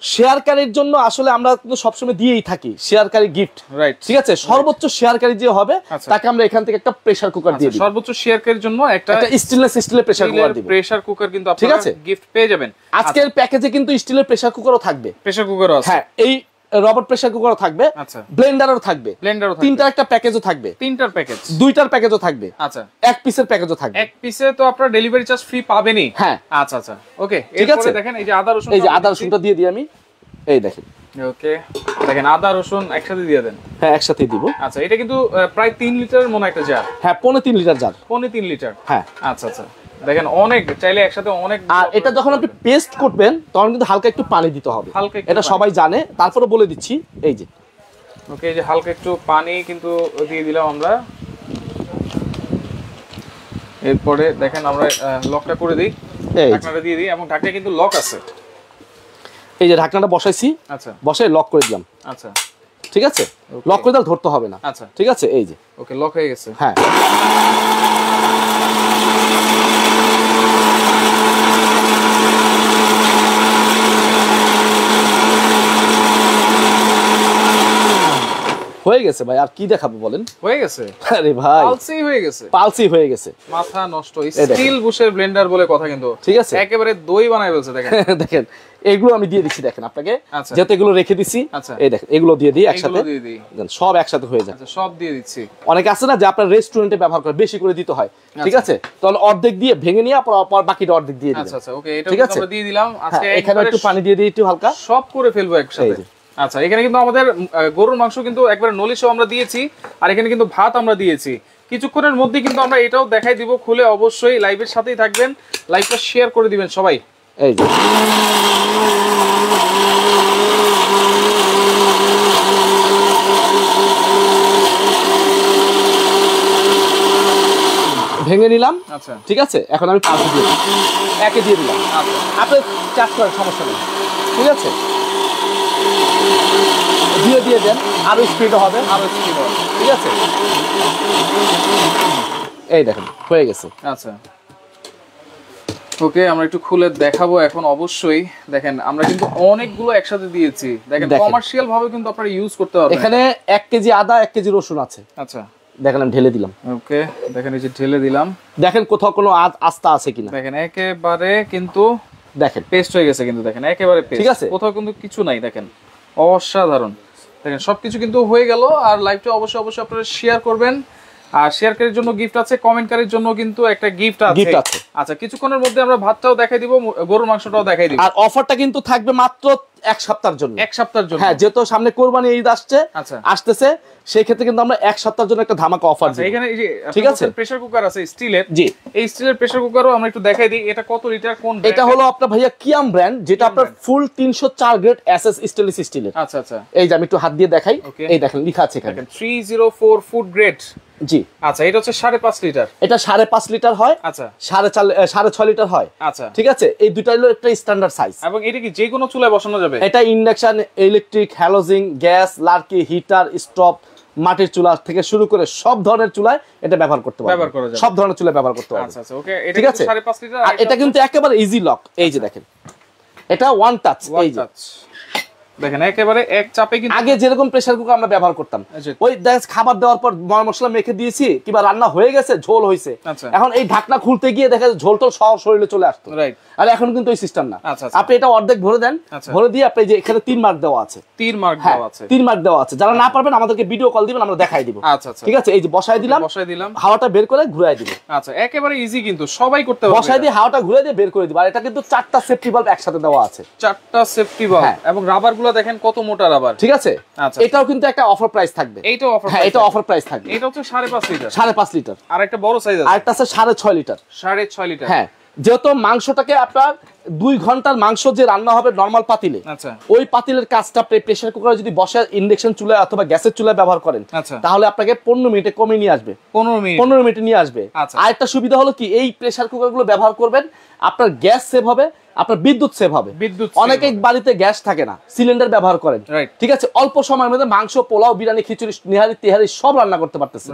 শেয়ারকারীর জন্য, আসলে আমরা কিন্তু সবসময় দিয়েই থাকি শেয়ারকারী গিফট, রাইট? ঠিক আছে, সর্বোচ্চ শেয়ারকারী যে হবে তাকে আমরা এখান থেকে একটা প্রেসার কুকার দিয়ে দিই। সর্বোচ্চ শেয়ারকারীর জন্য একটা স্টেনলেস স্টিলের প্রেসার কুকার দিব। প্রেসার কুকার কিন্তু আপনারা গিফট পেয়ে যাবেন। আজকের প্যাকেজে কিন্তু স্টিলের প্রেসার কুকারও থাকবে, প্রেসার কুকারও আছে। হ্যাঁ, এই রবট প্রেসার কুকারও থাকবে, আচ্ছা, ব্লেন্ডারও থাকবে, তিনটার একটা প্যাকেজও থাকবে, তিনটার প্যাকেজ, দুইটার প্যাকেজও থাকবে, আচ্ছা, এক পিসের প্যাকেজও থাকবে। এক পিসে তো আপনারা ডেলিভারি চার্জ ফ্রি পাবেনই। হ্যাঁ, আচ্ছা আচ্ছা, ওকে। এরপরে দেখেন এই যে আদা রসুন, এই যে আদা রসুনটা দিয়ে দিই আমি, এই দেখেন। ওকে, দেখেন আদা রসুন একসাথে দিয়ে দেন। হ্যাঁ, একসাথে দিব। আচ্ছা, এটা কিন্তু প্রায় 3 লিটারের মনে একটা জার। হ্যাঁ, 3.5 লিটার জার, 3.5 লিটার। হ্যাঁ, আচ্ছা আচ্ছা, দেখেন অনেক, চাইলে একসাথে অনেক। আর এটা যখন আপনি পেস্ট করবেন তখন কিন্তু হালকা একটু পানি দিতে হবে, এটা সবাই জানে, তারপরে বলে দিচ্ছি। এই যে ওকে, এই যে হালকা একটু পানি কিন্তু দিয়ে দিলাম আমরা। এরপরে দেখেন আমরা লকটা করে দিই, ঢাকনাটা দিয়ে দিই, এবং ঢাকনায় কিন্তু লক আছে। এই যে ঢাকনাটা বসাইছি, আচ্ছা, বসাই লক করে দিলাম। আচ্ছা, ঠিক আছে, লক করে দিলে ধরতে হবে না। আচ্ছা, ঠিক আছে, এই যে ওকে, লক হয়ে গেছে। হ্যাঁ, হয়ে গেছে ভাই, আর কি দেখাবো বলেন? হয়ে গেছে। আরে ভাই, পালসি হয়ে গেছে, পালসি হয়ে গেছে, মাথা নষ্ট। স্টিল বুশের ব্লেন্ডার বলে কথা কিন্তু, ঠিক আছে, একেবারে দই বানায় বলছে। দেখেন দেখেন এগুলো আমি দিয়ে দিচ্ছি, দেখেন আপনাকে, যেহেতু এগুলো রেখে দিছি, এই দেখেন এগুলো দিয়ে দিই একসাথে, সব একসাথে হয়ে যায়। সব দিয়ে দিচ্ছি। অনেকে আছে না যে আপনার রেস্টুরেন্টে ব্যবহার করে বেশি করে দিতে হয়, ঠিক আছে, তাহলে অর্ধেক দিয়ে ভেঙে নিয়ে পর বাকিটা অর্ধেক দিয়ে দিবেন। আচ্ছা আচ্ছা, ওকে, এটা আমরা দিয়ে দিলাম। আজকে এখানে একটু পানি দিয়ে দিই, একটু হালকা, সব করে ফেলবো একসাথে। আচ্ছা, এখানে কিন্তু আমাদের গরুর মাংস কিন্তু একবারে নলিশও আমরা দিয়েছি, আর এখানে কিন্তু ভাত আমরা দিয়েছি। কিছুক্ষণের মধ্যে কিন্তু আমরা এটাও দেখাই দিব খুলে। অবশ্যই লাইভের সাথেই থাকবেন, লাইভটা শেয়ার করে দিবেন সবাই। এই যে ভেঙে নিলাম। আচ্ছা, ঠিক আছে, এখন আমি পাঁচ দিয়ে দিই, একে দিয়ে দিলাম। আপনি চাষ করেন, সমস্যা নেই, ঠিক আছে, দিয়ে দিয়ে দেন, আরো স্পিড হবে, আরো স্পিড হবে, ঠিক আছে। এই দেখেন হয়ে গেছে। আচ্ছা, ওকে, আমরা একটু খুলে দেখাবো এখন। অবশ্যই দেখেন আমরা কিন্তু অনেকগুলো একসাথে দিয়েছি। দেখেন কমার্শিয়াল ভাবে কিন্তু আপনারা ইউজ করতে পারবেন। এখানে 1 কেজি আদা, 1 কেজি রসুন আছে। আচ্ছা, দেখেন আমি ঢেলে দিলাম। ওকে, দেখেন এই যে ঢেলে দিলাম, দেখেন কোথাও কোনো আস্তা আছে কিনা। দেখেন একেবারে কিন্তু দেখেন পেস্ট হয়ে গেছে কিন্তু, দেখেন একেবারে পেস্ট, ঠিক আছে, কোথাও কিন্তু কিছু নাই। দেখেন অসাধারণ, দেখেন সবকিছু কিন্তু হয়ে গেল। আর লাইভটা অবশ্যই অবশ্যই আপনারা শেয়ার করবেন। আর শেয়ারকারীর জন্য গিফট আছে, কমেন্টকারীর জন্য কিন্তু একটা গিফট আছে। আচ্ছা, কিছুক্ষণের মধ্যে আমরা ভাতটাও দেখাই দিব, গরুর মাংসটাও দেখাই দিব। আর অফারটা কিন্তু থাকবে মাত্র এক সপ্তাহের জন্য। এক সপ্তাহের জন্য, হ্যাঁ, যেহেতু সামনে কোরবানি ঈদ আসতেছে, সেই ক্ষেত্রে কিন্তু আমরা এক সপ্তাহের জন্য একটা ধামাকা অফার দিই। এখানে এই যে ঠিক আছে, প্রেসার কুকার আছে স্টিলের। জি, এই স্টিলের প্রেসার কুকারও আমরা একটু দেখাই দিই, এটা কত লিটার, কোন ব্র্যান্ড? এটা হলো আপনার ভাইয়া কিয়াম ব্র্যান্ড, যেটা আপনার ফুল 304 গ্রেড এসএস স্টেনলেস স্টিলের। আচ্ছা আচ্ছা, এই যে আমি একটু হাত দিয়ে দেখাই, এই দেখেন লেখা আছে এখানে 304 ফুড গ্রেড। জি, আচ্ছা, এটা হচ্ছে 5.5 লিটার। এটা 5.5 লিটার হয়। আচ্ছা, 6.5 লিটার হয়। আচ্ছা, ঠিক আছে, এই দুটো হলো একটা স্ট্যান্ডার্ড সাইজ। এবং এটা কি যে কোনো চুলায় বসানো যাবে? এটা ইন্ডাকশন, ইলেকট্রিক, হ্যালোজিন, গ্যাস, লার্কি, হিটার, স্টোভ, মাটির চুলা থেকে শুরু করে সব ধরনের চুলায় এটা ব্যবহার করতে পারবে, সব ধরনের চুলায় ব্যবহার করতে পারবে। আচ্ছা আচ্ছা, ওকে, এটা ঠিক আছে, 5.5 লিটার। আর এটা কিন্তু একেবারে ইজি লক। এই যে দেখেন, এটা ওয়ান টাচ। এই যে দেখেন একেবারে এক চাপে। কিন্তু আগে যেরকম প্রেসার কুকার আমরা ব্যবহার করতাম, ওই খাবার দেওয়ার পর মশলা মেখে দিয়েছি কিংবা রান্না হয়ে গেছে, ঝোল হয়েছে, এখন এই ঢাকনা খুলতে গিয়ে দেখা যায় ঝোল টোল সব শরীরে চলে আসতো। আর এখন কিন্তু ওই সিস্টেম না। আপনি এটা অর্ধেক ভরে দেন, ভরে দিয়ে আপনি যে এখানে 3 মার্ক দেওয়া আছে, 3 মার্ক দেওয়া আছে, 3 মার্ক দেওয়া আছে। যারা না পারবেন আমাদেরকে ভিডিও কল দিবেন, আমরা দেখাই দিব। আচ্ছা আচ্ছা, ঠিক আছে, এই যে বসাই দিলাম, হাওয়াটা বের করে ঘুরাই দিব। আচ্ছা, একেবারে ইজি, কিন্তু সবাই করতে পারবে। বসাই দিয়ে হাওয়াটা ঘুরে দিয়ে বের করে দিব। আর এটা কিন্তু 4টা সেফটি বাল্ব একসাথে দেওয়া আছে, 4টা সেফটি বাল্ব, এবং রাবারগুলো দেখেন কত মোটা রাবার। ঠিক আছে, এটাও কিন্তু একটা অফার প্রাইস থাকবে। এইটাও অফার, হ্যাঁ, এটা অফার প্রাইস থাকবে। এটা হচ্ছে 5.5 লিটার, 5.5 লিটার। আর একটা বড় সাইজ আছে, আরেকটা আছে 6.5 লিটার, 6.5 লিটার। হ্যাঁ, যেহেতু মাংসটাকে আপনার 2 ঘন্টার মাংস যে রান্না হবে নরমাল পাতিলে, আচ্ছা, ওই পাতিলের কাজটা প্রেসার কুকারে যদি বসে ইন্ডাকশন চুলায় অথবা গ্যাসের চুলায় ব্যবহার করেন, তাহলে আপনাকে 15 মিনিটে কমে নিয়ে আসবে, 15 মিনিটে নিয়ে আসবে। আর একটা সুবিধা হলো কি, এই প্রেসার কুকার গুলো ব্যবহার করবেন, আপনার গ্যাস সেভ হবে, আপনার বিদ্যুৎ সেভ হবে। অনেকে বাড়িতে গ্যাস থাকে না, সিলিন্ডার ব্যবহার করেন, ঠিক আছে, অল্প সময়ের মধ্যে মাংস, পোলাও, বিরিয়ানি, খিচুড়ি, নিহারি, তিহারি সব রান্না করতে পারতেছেন।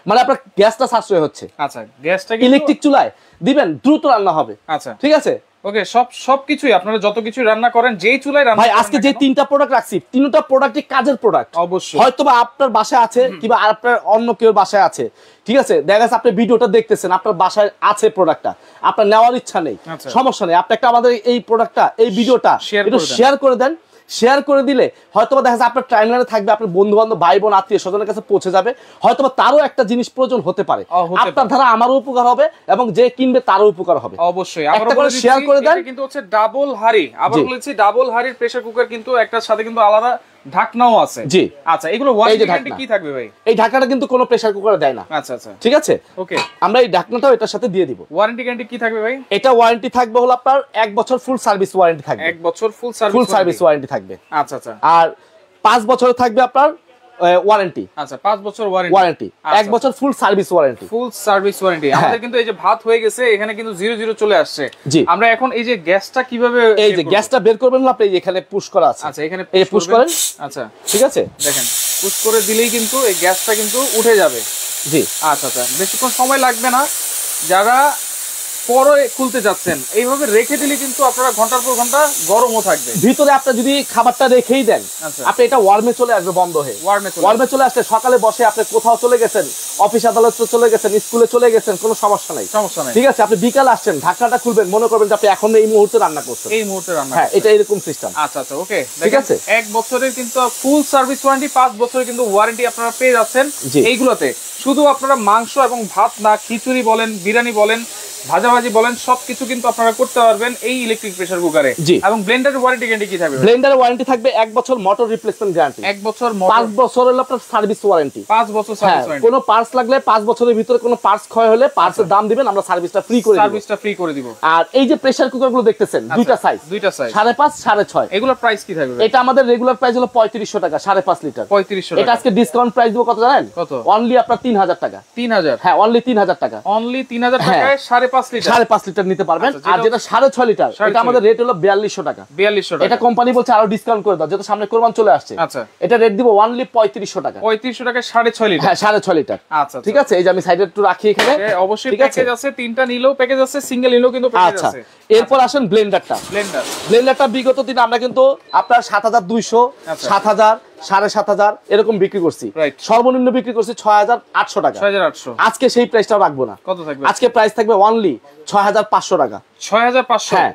মানে আপনার গ্যাসটা সাশ্রয় হচ্ছে। আচ্ছা, গ্যাসটা ইলেকট্রিক চুলায় দিবেন, দ্রুত রান্না হবে। আচ্ছা, ঠিক আছে, ওকে, সবকিছুই আপনারা যত কিছু রান্না করেন, যেই চুলায় রান্না ভাই, আজকে যে 3টা প্রোডাক্ট রাখছি, 3টা প্রোডাক্টই কাজের প্রোডাক্ট। অবশ্যই হয়তোবা আপনার বাসায় আছে কিংবা আপনার অন্য কেউ বাসায় আছে, ঠিক আছে, দেখা যাচ্ছে আপনি ভিডিওটা দেখতেছেন, আপনার বাসায় আছে প্রোডাক্টটা, আপনার নেওয়ার ইচ্ছা নেই, সমস্যা নেই, আপনি একটা আমাদের এই প্রোডাক্টটা, এই ভিডিওটা একটু শেয়ার করে দেন। শেয়ার করে দিলে হয়তোবা দেখা যাচ্ছে আপনার টাইমলাইনে থাকবে, আপনার বন্ধু বান্ধব, ভাই বোন, আত্মীয় স্বজনের কাছে পৌঁছে যাবে, হয়তোবা তারও একটা জিনিস প্রয়োজন হতে পারে, আপনার দ্বারা আমারও উপকার হবে এবং যে কিনবে তারও উপকার হবে। অবশ্যই একটা করে শেয়ার করে দেন। কিন্তু হচ্ছে ডাবল হাড়ি, আবার বলেছি ডাবল হাড়ির প্রেসার কুকার, কিন্তু একটার সাথে কিন্তু আলাদা ঢাকনাও আছে। জি, আচ্ছা, এগুলো ওয়ারেন্টি গ্যারান্টি কি থাকবে ভাই? এই ঢাকনাটা কিন্তু কোনো প্রেসার কুকারে দেয় না। আচ্ছা আচ্ছা, ঠিক আছে, ওকে, আমরা এই ঢাকনাটাও এটার সাথে দিয়ে দিব। ওয়ারেন্টি গ্যারান্টি কি থাকবে ভাই? এটা ওয়ারেন্টি থাকবে হলো আপনার 1 বছর ফুল সার্ভিস ওয়ারেন্টি থাকবে। 1 বছর ফুল সার্ভিস ওয়ারেন্টি থাকবে। আচ্ছা আচ্ছা, আর 5 বছর থাকবে আপনার ওয়ারেন্টি। আচ্ছা, 5 বছর ওয়ারেন্টি, 1 বছর ফুল সার্ভিস ওয়ারেন্টি। ফুল সার্ভিস ওয়ারেন্টি। আমাদের কিন্তু এই যে ভাত হয়ে গেছে, এখানে কিন্তু 00 চলে আসছে। আমরা এখন এই যে গ্যাসটা কিভাবে, এই যে গ্যাসটা বের করবেন না আপনি, এখানে পুশ করা আছে। আচ্ছা, এখানে এই পুশ করেন। আচ্ছা, ঠিক আছে, দেখেন পুশ করে দিলেই কিন্তু এই গ্যাসটা কিন্তু উঠে যাবে। জি, আচ্ছা আচ্ছা, বেশিক্ষণ সময় লাগবে না। যারা পরে খুলতে যাচ্ছেন, এইভাবে রেখে দিলে কিন্তু আপনারা ঘন্টার পর ঘন্টা গরমও থাকবে। ভিতরে আপনি যদি খাবারটা রেখেই দেন, আপনি এটা ওয়ার্মে চলে আসবে, বন্ধ হয়ে ওয়ার্মে চলে আসলে সকালে বসে আপনি কোথাও চলে গেছেন, অফিস আদালতে চলে গেছেন, স্কুলে চলে গেছেন, কোনো সমস্যা নাই, ঠিক আছে। আপনি বিকাল আসছেন, ঢাকনাটা খুলবেন, মনে করবেন যে আপনি এখন এই মুহূর্তে রান্না করছেন, এই মুহূর্তে রান্না। হ্যাঁ, এটা এরকম সিস্টেম। আচ্ছা আচ্ছা, ওকে, ঠিক আছে। 1 বছরের কিন্তু ফুল সার্ভিস ওয়ারেন্টি, 5 বছরের কিন্তু ওয়ারেন্টি আপনারা পেয়ে যাচ্ছেন এইগুলোতে। শুধু আপনারা মাংস এবং ভাত না, খিচুড়ি বলেন, বিরিয়ানি বলেন, ভাজাভাজি বলেন, সবকিছু কিন্তু আপনারা করতে পারবেন এই ইলেকট্রিক প্রেসার কুকারে। এবং ব্লেন্ডারের ওয়ারেন্টি গ্যারান্টি কি থাকবে? ব্লেন্ডারের ওয়ারেন্টি থাকবে 1 বছর মোটর রিপ্লেসমেন্ট গ্যারান্টি। 1 বছর মোটর, 5 বছর হলো আপনার সার্ভিস ওয়ারেন্টি। 5 বছর সার্ভিস ওয়ারেন্টি। কোনো পার্টস লাগলে 5 বছরের ভিতরে কোনো পার্টস ক্ষয় হলে পার্টসের দাম দিবেন, আমরা সার্ভিসটা ফ্রি করে দিব। আর এই যে প্রেসার কুকার গুলো দেখতেছেন, দুইটা সাইজ 5.5, 6.5। এগুলোর প্রাইস কি থাকবে? এটা আমাদের রেগুলার প্রাইস হলো 3500 টাকা, 5.5 লিটার। 3500 টাকা। এটা আজকে ডিসকাউন্ট প্রাইস দিব কত জানেন? কত? অনলি আপনার 3000 টাকা। 3000? হ্যাঁ, অনলি 3000 টাকা। অনলি 3000 টাকায় 5.5 লিটার, 5.5 লিটার নিতে পারবেন। আর যেটা 6.5 লিটার, এটা আমাদের রেট হলো 4200 টাকা। 4200 টাকা। এটা কোম্পানি বলছে আরো ডিসকাউন্ট করে দাও, যেহেতু সামনে কোরবান চলে আসছে। আচ্ছা, এটা রেট দিব অনলি 3500 টাকা। 3500 টাকায় 6.5 লিটার। হ্যাঁ, 6.5 লিটার। আচ্ছা, ঠিক আছে। এই যে আমি সাইডে একটু রাখি এখানে। অবশ্যই প্যাকেজ আছে, তিনটা নিলেও প্যাকেজ আছে, সিঙ্গেল নিলেও কিন্তু প্যাকেজ আছে। এরপর আসেন ব্লেন্ডারটা। ব্লেন্ডারটা বিগত দিন আমরা কিন্তু আপনার 7200, 7000, 7500 এরকম বিক্রি করছি। সর্বনিম্ন বিক্রি করছি 6800 টাকা। 6800। আজকে সেই প্রাইসটা রাখবো না। কত থাকবে? আজকে প্রাইস থাকবে অনলি 6500 টাকা। 6500? হ্যাঁ,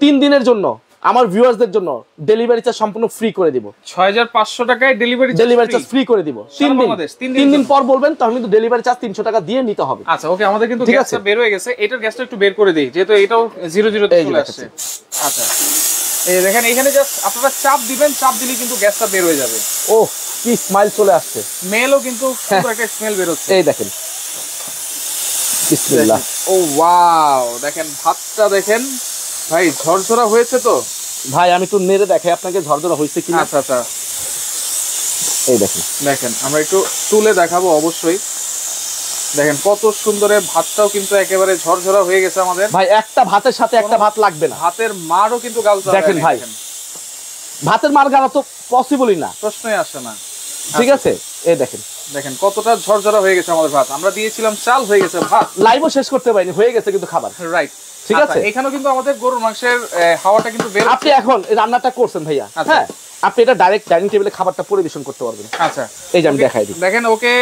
3 দিনের জন্য আমার ভিউয়ারদের জন্য ডেলিভারি চার্জ সম্পূর্ণ ফ্রি করে দিব। 6500 টাকায় ডেলিভারি চার্জ ফ্রি করে দিব। 3 দিন পর বলবেন, তখন কিন্তু ডেলিভারি চার্জ 300 টাকা দিয়ে নিতে হবে। আচ্ছা, ওকে। আমাদের কিন্তু গ্যাসটা বের হয়ে গেছে, এটার গ্যাসটা একটু বের করে দেই, যেহেতু এটাও 00 তে চলে আসছে। আচ্ছা, এই দেখেন এখানে জাস্ট আপনারা চাপ দিবেন, চাপ দিলেই কিন্তু গ্যাসটা বের হয়ে যাবে। ও কি স্মাইল চলে আসছে, স্মেলও কিন্তু সুন্দর একটা স্মেল বের হচ্ছে। এই দেখেন বিসমিল্লাহ। ও ওয়াও, দেখেন ভাতটা দেখেন ভাই ঝরঝরা হয়েছে তো ভাই, আমি তো নেড়ে দেখাই আপনাকে ঝরঝরা হয়েছে কিনা। আচ্ছা আচ্ছা, এই দেখেন দেখেন আমরা একটু তুলে দেখাবো অবশ্যই। দেখেন কত সুন্দর, ভাতটাও কিন্তু একেবারে ঝরঝরা হয়ে গেছে আমাদের। ভাই একটা ভাতের সাথে একটা ভাত লাগবে না, ভাতের মারও কিন্তু গালতে হবে। দেখেন ভাই, ভাতের মার গালা তো পসিবলই না, প্রশ্নই আসে না। ঠিক আছে, এই দেখেন দেখেন কতটা ঝরঝরা হয়ে গেছে আমাদের ভাত। আমরা দিয়েছিলাম চাল, হয়ে গেছে ভাত। লাইভও শেষ করতে পারিনি, হয়ে গেছে কিন্তু খাবার। রাইট, ঠিক আছে। এখানেও কিন্তু আমাদের গরুর মাংসের হাওয়াটা কিন্তু বের হচ্ছে। আপনি এখন এই রান্নাটা করছেন ভাইয়া, হ্যাঁ, আপনি এটা ডাইরেক্ট ডাইনিং টেবিলে খাবারটা পরিবেশন করতে পারবেন। আচ্ছা, এই যে আমি দেখাই দিই। দেখেন ওকে,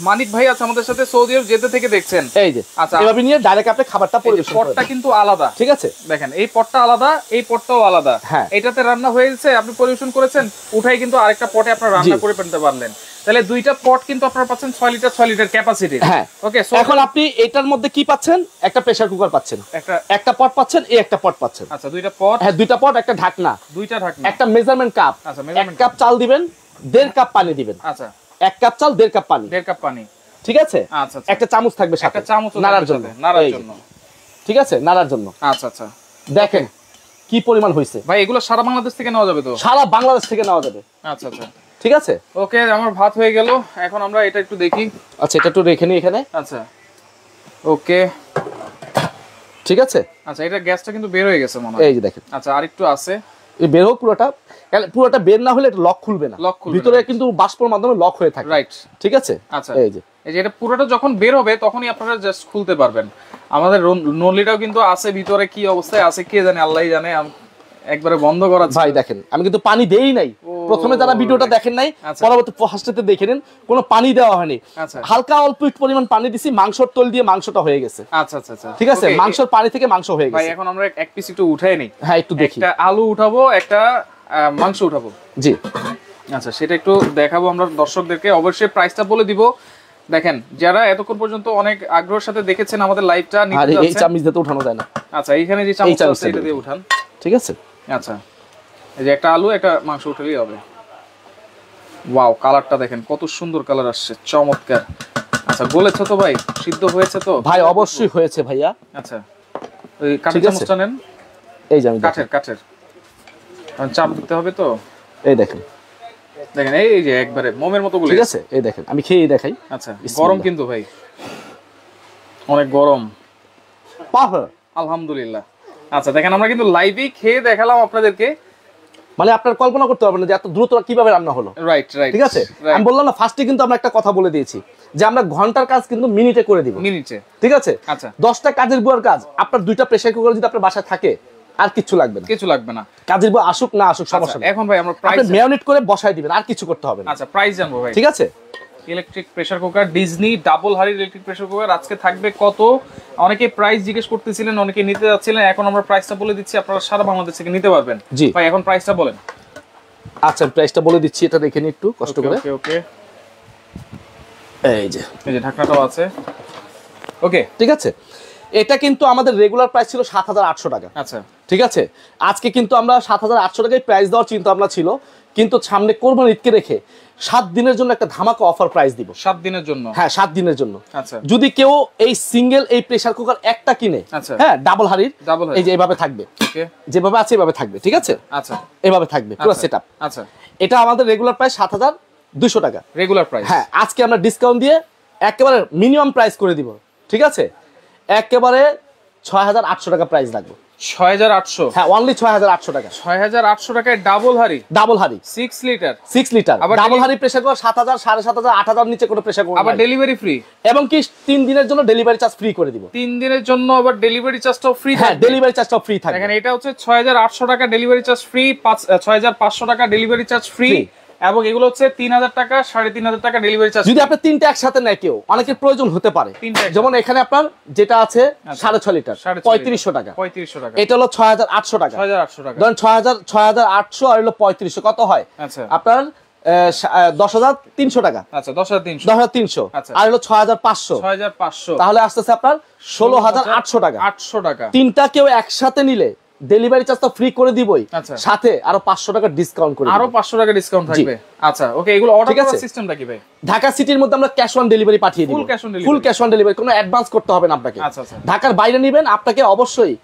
মানিক ভাই আছে আমাদের সাথে, সৌদি আরব যেতে থেকে দেখছেন। এই যে আচ্ছা, এভাবে নিয়ে ডাইরেক্ট আপনি খাবারটা পরিবেশন করবেন। পটটা কিন্তু আলাদা, ঠিক আছে। দেখেন এই পটটা আলাদা, এই পটটাও আলাদা। হ্যাঁ, এটাতে রান্না হয়ে গেছে, আপনি পরিবেশন করেছেন, উঠাই কিন্তু আরেকটা পটে আপনারা রান্না করে ফেলতে পারলেন। তাহলে দুইটা পট কিন্তু আপনারা পাচ্ছেন 6 লিটার ক্যাপাসিটি। হ্যাঁ, ওকে। এখন আপনি এটার মধ্যে কি পাচ্ছেন? একটা প্রেসার কুকার পাচ্ছেন, একটা পট পাচ্ছেন, এই একটা পট পাচ্ছেন। আচ্ছা, দুইটা পট। হ্যাঁ, দুইটা পট, একটা ঢাকনা, একটা মেজারমেন্ট কাপ। আচ্ছা, 1 কাপ চাল দিবেন, 1.5 কাপ পানি দিবেন। আচ্ছা, 1 কাপ চাল 1.5 কাপ পানি, 1.5 কাপ পানি, ঠিক আছে। আচ্ছা, একটা চামচ থাকবে সাথে, একটা চামচ নাড়ার জন্য, ঠিক আছে, নাড়ার জন্য। আচ্ছা আচ্ছা, দেখেন কি পরিমাণ হইছে ভাই। এগুলো সারা বাংলাদেশ থেকে নেওয়া যাবে তো? সারা বাংলাদেশ থেকে নেওয়া যাবে। আচ্ছা আচ্ছা, ঠিক আছে। ওকে, আমার ভাত হয়ে গেল, এখন আমরা এটা একটু দেখি। আচ্ছা, এটা একটু রেখে নিই এখানে। আচ্ছা, ওকে, ঠিক আছে। আচ্ছা, এটা গ্যাসটা কিন্তু বের হয়ে গেছে মনে হয়। এই যে দেখেন, আচ্ছা, আরেকটু আছে। এই বের হোক পুরোটা, পুরোটা বের না হলে এটা লক খুলবে না, ভিতরে কিন্তু বাষ্পর মাধ্যমে লক হয়ে থাকে। রাইট, ঠিক আছে। আচ্ছা, এই যে এটা পুরোটা যখন বের হবে তখনই আপনারা জাস্ট খুলতে পারবেন। আমাদের নলিটাও কিন্তু আছে ভিতরে, কি অবস্থায় আছে কে জানে, আল্লাহই জানে। একবারে বন্ধ করা ভাই। দেখেন আমি কিন্তু পানি দেই নাই, প্রথমে যারা ভিডিওটা দেখেন নাই, পরবর্তী ফার্স্টেতে দেখে নিন, কোনো পানি দেওয়া হয়নি। হালকা অল্প একটু পরিমাণ পানি দিছি, মাংসর তোল দিয়ে মাংসটা হয়ে গেছে। আচ্ছা আচ্ছা আচ্ছা, ঠিক আছে, মাংসর পানি থেকে মাংস হয়ে গেছে। ভাই এখন আমরা এক পিস একটু উঠাই নেই। হ্যাঁ, একটু দেখি। একটা আলু উঠাবো, একটা মাংস উঠাবো। জি, আচ্ছা, সেটা একটু দেখাবো আমরা দর্শকদেরকে। অবশ্যই প্রাইসটা বলে দিব। দেখেন, যারা এতক্ষণ পর্যন্ত অনেক আগ্রহের সাথে দেখেছেন আমাদের লাইভটা, এই চামচ দিয়ে তো উঠানো যায় না। আচ্ছা, এইখানে যে চামচটা আছে এটা দিয়ে উঠান। ঠিক আছে। আচ্ছা, এই যে একটা আলু, একটা মাংস উঠালেই হবে। ওয়াও, কালারটা দেখেন কত সুন্দর কালার আসছে, চমৎকার। আচ্ছা, গলেছে তো ভাই? সিদ্ধ হয়েছে তো ভাই? অবশ্যই হয়েছে ভাইয়া। আচ্ছা, ওই কাঠের চামচটা নেন। এই যে আমি কাঠের চাপ দিতে হবে তো। এই দেখেন, দেখেন এই যে একবারে মোমের মতো গলে। ঠিক আছে, এই দেখেন, আমি খেয়ে দেখাই। আচ্ছা, গরম কিন্তু ভাই, অনেক গরম। আলহামদুলিল্লাহ। আচ্ছা, দেখেন আমরা কিন্তু লাইভেই খেয়ে দেখালাম আপনাদেরকে, মানে আপনার কল্পনা করতে পারবেন না যে এত দ্রুত কিভাবে রান্না হলো। রাইট রাইট, ঠিক আছে। আমি বললাম না ফার্স্টে কিন্তু আমরা একটা কথা বলে দিয়েছি যে আমরা ঘন্টার কাজ কিন্তু মিনিটে করে দিব, মিনিটে। ঠিক আছে। আচ্ছা, 10টা কাজের বুয়ার কাজ আপনার 2টা প্রেসার কুকার যদি আপনার বাসায় থাকে আর কিছু লাগবে না, কিছু লাগবে না। কাজের বুয়া আসুক না আসুক সমস্যা নেই। এখন ভাই আমরা প্রাইস ম্যারিনেট করে বসায় দিবেন, আর কিছু করতে হবে না। আচ্ছা, প্রাইস জানবো ভাই। ঠিক আছে। Electric pressure cooker, Disney double হাড়ির ইলেকট্রিক প্রেসার কুকার আজকে থাকবে কত? অনেকে প্রাইস জিজ্ঞেস করতেছিলেন, অনেকে নিতে যাচ্ছিলেন, এখন আমরা প্রাইসটা বলে দিচ্ছি, আপনারা সারা বাংলাদেশ থেকে নিতে পারবেন। জি ভাই, এখন প্রাইসটা বলেন। আচ্ছা, প্রাইসটা বলে দিচ্ছি, এটা দেখে নিন একটু কষ্ট করে। ওকে ওকে, এই যে ঢাকনাটাও আছে। ওকে, ঠিক আছে। এটা কিন্তু আমাদের রেগুলার প্রাইস ছিল 7,800 টাকা। আচ্ছা, ঠিক আছে। আজকে কিন্তু আমরা 7,800 টাকায় প্রাইস দেওয়ার চিন্তা ভাবনা ছিল, কিন্তু সামনে কোরবানি ঈদকে রেখে 7 দিনের জন্য একটা ধামাকা অফার প্রাইস দিব। 7 দিনের জন্য? হ্যাঁ, 7 দিনের জন্য। আচ্ছা, যদি কেউ এই সিঙ্গেল এই প্রেসার কুকার একটা কিনে, আচ্ছা, হ্যাঁ, ডাবল হাড়ির, এই যে এইভাবে থাকবে, ওকে, যেভাবে আছে এভাবে থাকবে, ঠিক আছে। আচ্ছা, এইভাবে থাকবে পুরো সেটআপ। আচ্ছা, এটা আমাদের রেগুলার প্রাইস 7,200 টাকা রেগুলার প্রাইস। হ্যাঁ, আজকে আমরা ডিসকাউন্ট দিয়ে একেবারে মিনিমাম প্রাইস করে দিব, ঠিক আছে। একেবারে 6,800 টাকা প্রাইস রাখবো। 6,800? হ্যাঁ, অনলি 6,800 টাকা। 6,800 টাকায় ডাবল হাড়ি? ডাবল হাড়ি 6 লিটার। 6 লিটার ডাবল হাড়ি প্রেসার কুকার 7,000, 7,500, 8,000 নিচে কোনো প্রেসার কুকার। আবার ডেলিভারি ফ্রি, এবং কি 3 দিনের জন্য ডেলিভারি চার্জ ফ্রি করে দিব। 3 দিনের জন্য আবার ডেলিভারি চার্জটাও ফ্রি। হ্যাঁ, ডেলিভারি চার্জটাও ফ্রি থাকবে। দেখেন, এটা হচ্ছে 6,800 টাকা ডেলিভারি চার্জ ফ্রি, 6,500 টাকা ডেলিভারি চার্জ ফ্রি, এবং এগুলো হচ্ছে 3,000 টাকা, 3,500 টাকা ডেলিভারি চার্জ। যদি আপনি তিনটা একসাথে নেয়, কেউ অনেকের প্রয়োজন হতে পারে, যেমন এখানে আপনার যেটা আছে 6.5 লিটার 3,500 টাকা, 3,500 টাকা, এটা হলো 6,800 টাকা। 6,800 টাকা, ধরেন 6,800 আর হলো 3,500, কত হয়? আচ্ছা, আপনার 10,300 টাকা। আচ্ছা, 10,300, 10,300 আর হলো 6,500, 6,500, তাহলে আসতেছে আপনার 16,800 টাকা। 800 টাকা। তিনটা কেউ একসাথে নিলে ডেলিভারি চার্জ তো ফ্রি করে দিবই, সাথে আরো 500 টাকা ডিসকাউন্ট করে, আরো 500 টাকা ডিসকাউন্ট থাকবে। আচ্ছা ওকে, এগুলো অর্ডার করার সিস্টেমটা কি ভাই? ঢাকা সিটির মধ্যে আমরা ক্যাশ অন ডেলিভারি পাঠিয়ে দিব, ফুল ক্যাশ অন ডেলিভারি, কোনো অ্যাডভান্স করতে হবে না আপনাকে। ঢাকার বাইরে নেবেন আপনাকে অবশ্যই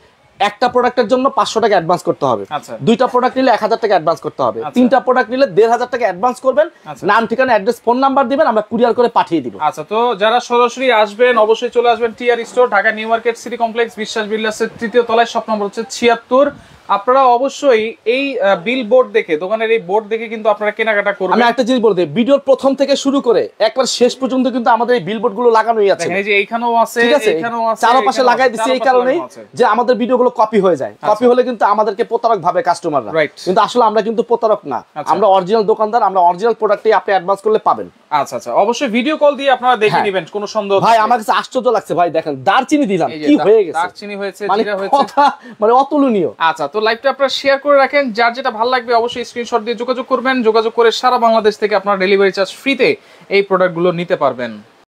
একটা প্রোডাক্টের জন্য 500 টাকা অ্যাডভান্স করতে হবে, দুইটা প্রোডাক্ট নিলে 1000 টাকা অ্যাডভান্স করতে হবে, তিনটা প্রোডাক্ট নিলে 1500 টাকা অ্যাডভান্স করবেন, নাম ঠিকানা অ্যাড্রেস ফোন নাম্বার দিবেন, আমরা কুরিয়ার করে পাঠিয়ে দিব। আচ্ছা, তো যারা সরাসরি আসবেন অবশ্যই চলে আসবেন TR store, Dhaka new market city complex, Biswas বিল্ডার্সের তৃতীয় তলায়, শপ নম্বর হচ্ছে 76। আপনারা অবশ্যই এই বিলবোর্ড দেখে, দোকানের এই বোর্ড দেখে কিন্তু আপনারা কেনাকাটা করবেন। আমি একটা জিনিস বলতে, ভিডিওর প্রথম থেকে শুরু করে একবার শেষ পর্যন্ত কিন্তু আমাদের এই বিলবোর্ড গুলো লাগানোই আছে। এই যে এইখানেও আছে, এইখানেও আছে, চারপাশে লাগাই দিছি এই কারণেই যে আমাদের ভিডিওগুলো কপি হয়ে যায়। কপি হলে কিন্তু আমাদেরকে প্রতারক ভাবে কাস্টমাররা, কিন্তু আসলে আমরা কিন্তু প্রতারক না, আমরা অরিজিনাল দোকানদার, আমরা অরিজিনাল প্রোডাক্টই আপনি অ্যাডভান্স করলে পাবেন। আচ্ছা আচ্ছা, অবশ্যই ভিডিও কল দিয়ে আপনারা দেখে নেবেন, কোনো সন্দেহ ভাই। আমার কাছে আশ্চর্য লাগছে ভাই, দেখেন দারচিনি দিলাম, কি হয়ে গেছে, দারচিনি হয়েছে, জিরা হয়েছে, কথা মানে অতুলনীয়। আচ্ছা, তো লাইভটা আপনারা শেয়ার করে রাখেন, যার যেটা ভালো লাগবে অবশ্যই স্ক্রিনশট দিয়ে যোগাযোগ করবেন। যোগাযোগ করে সারা বাংলাদেশ থেকে আপনারা ডেলিভারি চার্জ ফ্রিতে এই প্রোডাক্টগুলো নিতে পারবেন।